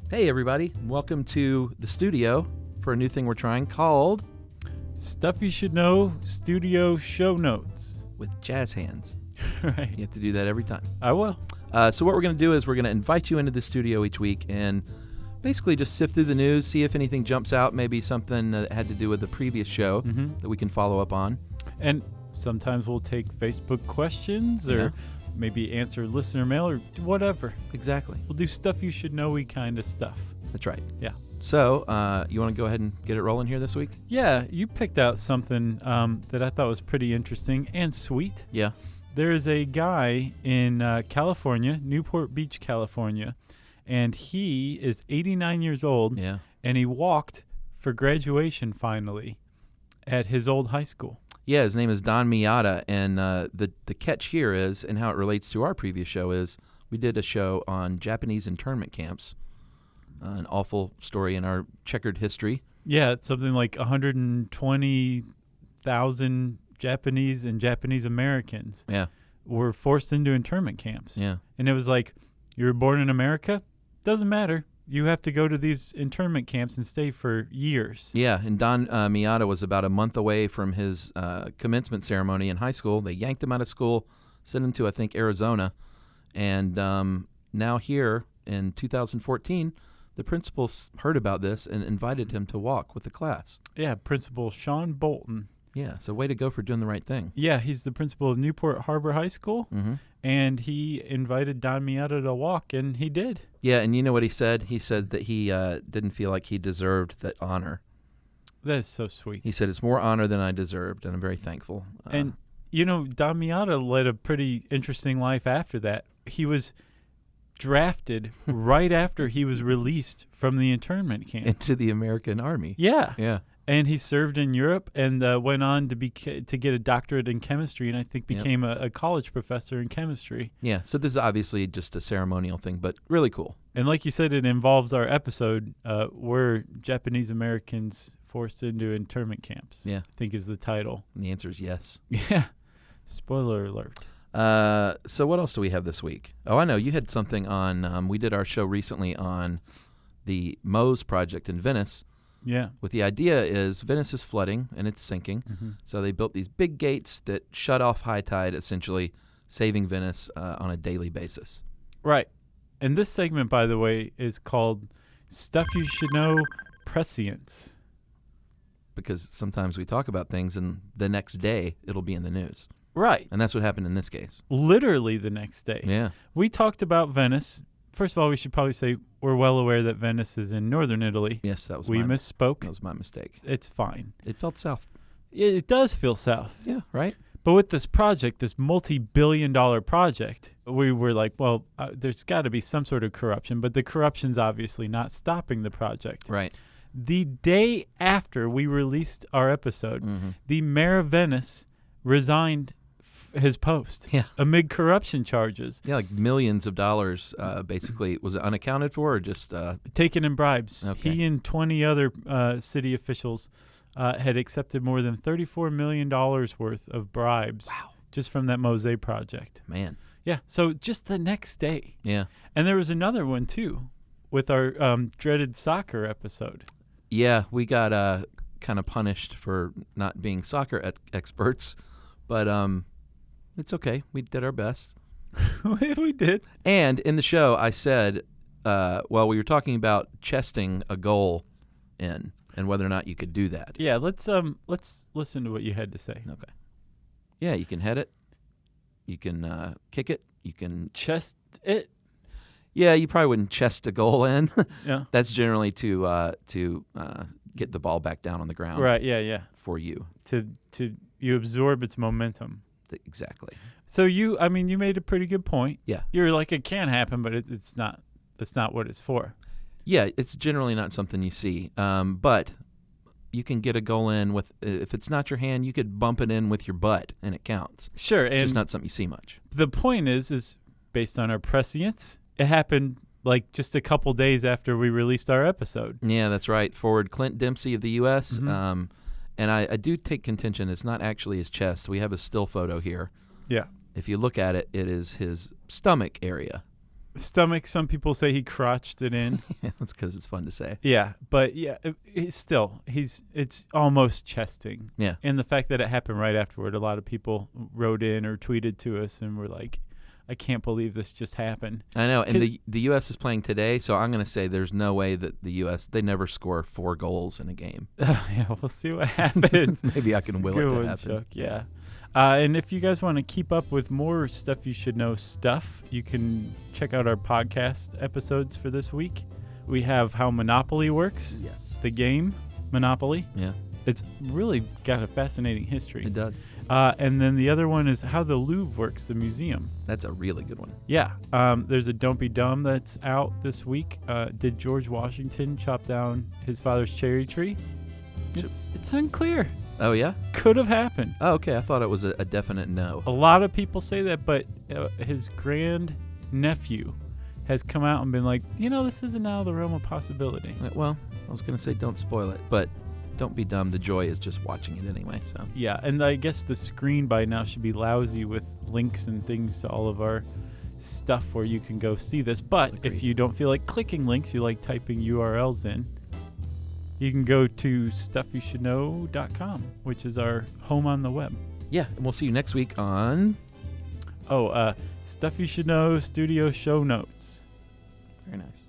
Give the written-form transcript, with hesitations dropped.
Hey everybody, welcome to the studio for a new thing we're trying called Stuff You Should Know Studio Show Notes. With Jazz Hands. Right. You have to do that every time. I will. So what we're going to do is we're going to invite you into the studio each week and basically just sift through the news, see if anything jumps out, maybe something that had to do with the previous show that we can follow up on. And sometimes we'll take Facebook questions or maybe answer listener mail or whatever. Exactly. We'll do stuff you should know-y kind of stuff. That's right. Yeah. So you want to go ahead and get it rolling here this week? Yeah, you picked out something that I thought was pretty interesting and sweet. Yeah. There is a guy in California, Newport Beach, California, and he is 89 years old. Yeah. And he walked for graduation finally at his old high school. Yeah, his name is Don Miata, and the catch here is, and how it relates to our previous show is, we did a show on Japanese internment camps, an awful story in our checkered history. Yeah, it's something like 120,000 Japanese and Japanese Americans were forced into internment camps. Yeah. And it was like, you were born in America? Doesn't matter. You have to go to these internment camps and stay for years. Yeah, and Don Miata was about a month away from his commencement ceremony in high school. They yanked him out of school, sent him to, I think, Arizona. And now here in 2014, the principal heard about this and invited him to walk with the class. Yeah, Principal Sean Bolton. Yeah, so way to go for doing the right thing. Yeah, he's the principal of Newport Harbor High School, and he invited Don Miata to walk, and he did. Yeah, and you know what he said? He said that he didn't feel like he deserved that honor. That is so sweet. He said, it's more honor than I deserved, and I'm very thankful. And, you know, Don Miata led a pretty interesting life after that. He was drafted right after he was released from the internment camp. Into the American Army. Yeah. Yeah. And he served in Europe and went on to get a doctorate in chemistry, and I think became a college professor in chemistry. Yeah, so this is obviously just a ceremonial thing, but really cool. And like you said, it involves our episode, were Japanese Americans forced into internment camps? Yeah. I think is the title. And the answer is yes. Yeah. Spoiler alert. So what else do we have this week? Oh, I know. You had something on, we did our show recently on the Mose project in Venice. Yeah. With the idea is Venice is flooding and it's sinking. So they built these big gates that shut off high tide, essentially saving Venice on a daily basis. Right. And this segment, by the way, is called Stuff You Should Know Prescience. Because sometimes we talk about things and the next day it'll be in the news. Right. And that's what happened in this case. Literally the next day. Yeah. We talked about Venice. First of all, we should probably say we're well aware that Venice is in northern Italy. Yes, that was we misspoke. That was my mistake. It's fine. It felt south. It does feel south. Yeah, right? But with this project, this multi-billion-dollar project, we were like, well, there's got to be some sort of corruption, but the corruption's obviously not stopping the project. Right. The day after we released our episode, the mayor of Venice resigned his post amid corruption charges. Yeah, like millions of dollars, basically. Was it unaccounted for or just... taken in bribes. Okay. He and 20 other city officials had accepted more than $34 million worth of bribes just from that Mose project. Man. Yeah, so just the next day. Yeah. And there was another one, too, with our dreaded soccer episode. Yeah, we got kind of punished for not being soccer experts, but... it's okay. We did our best. We did. And in the show, I said, we were talking about chesting a goal in and whether or not you could do that. Yeah, let's listen to what you had to say. Okay. Yeah, you can head it. You can kick it. You can chest it. Yeah, you probably wouldn't chest a goal in. Yeah. That's generally to get the ball back down on the ground. Right. Yeah. For you. To you absorb its momentum. Exactly. So you made a pretty good point. Yeah. You're like, it can happen, but it's not what it's for. Yeah, it's generally not something you see. But you can get a goal in with, if it's not your hand, you could bump it in with your butt and it counts. Sure. It's just not something you see much. The point is based on our prescience, it happened like just a couple days after we released our episode. Yeah, that's right. Forward Clint Dempsey of the U.S., and I do take contention. It's not actually his chest. We have a still photo here. Yeah. If you look at it, it is his stomach area. Stomach, some people say he crotched it in. Yeah, that's because it's fun to say. Yeah, but yeah, it's almost chesting. Yeah. And the fact that it happened right afterward, a lot of people wrote in or tweeted to us and were like, I can't believe this just happened. I know, and the U.S. is playing today, so I'm going to say there's no way that the U.S., they never score 4 goals in a game. Yeah, we'll see what happens. Maybe I can will it to happen. Chuck, yeah. And if you guys want to keep up with more Stuff You Should Know stuff, you can check out our podcast episodes for this week. We have How Monopoly Works. Yes. The game, Monopoly. Yeah. It's really got a fascinating history. It does. And then the other one is How the Louvre Works, the museum. That's a really good one. Yeah. There's a Don't Be Dumb that's out this week. Did George Washington chop down his father's cherry tree? It's unclear. Oh, yeah? Could have happened. Oh, okay. I thought it was a definite no. A lot of people say that, but his grand nephew has come out and been like, this isn't out of the realm of possibility. Well, I was going to say don't spoil it, but don't be dumb. The joy is just watching it anyway. So yeah, and I guess the screen by now should be lousy with links and things to all of our stuff where you can go see this. But Agreed. if you don't feel like clicking links, you like typing URLs in, you can go to stuffyoushouldknow.com, which is our home on the web. yeah, and we'll see you next week on... Stuff You Should Know Studio Show Notes. Very nice.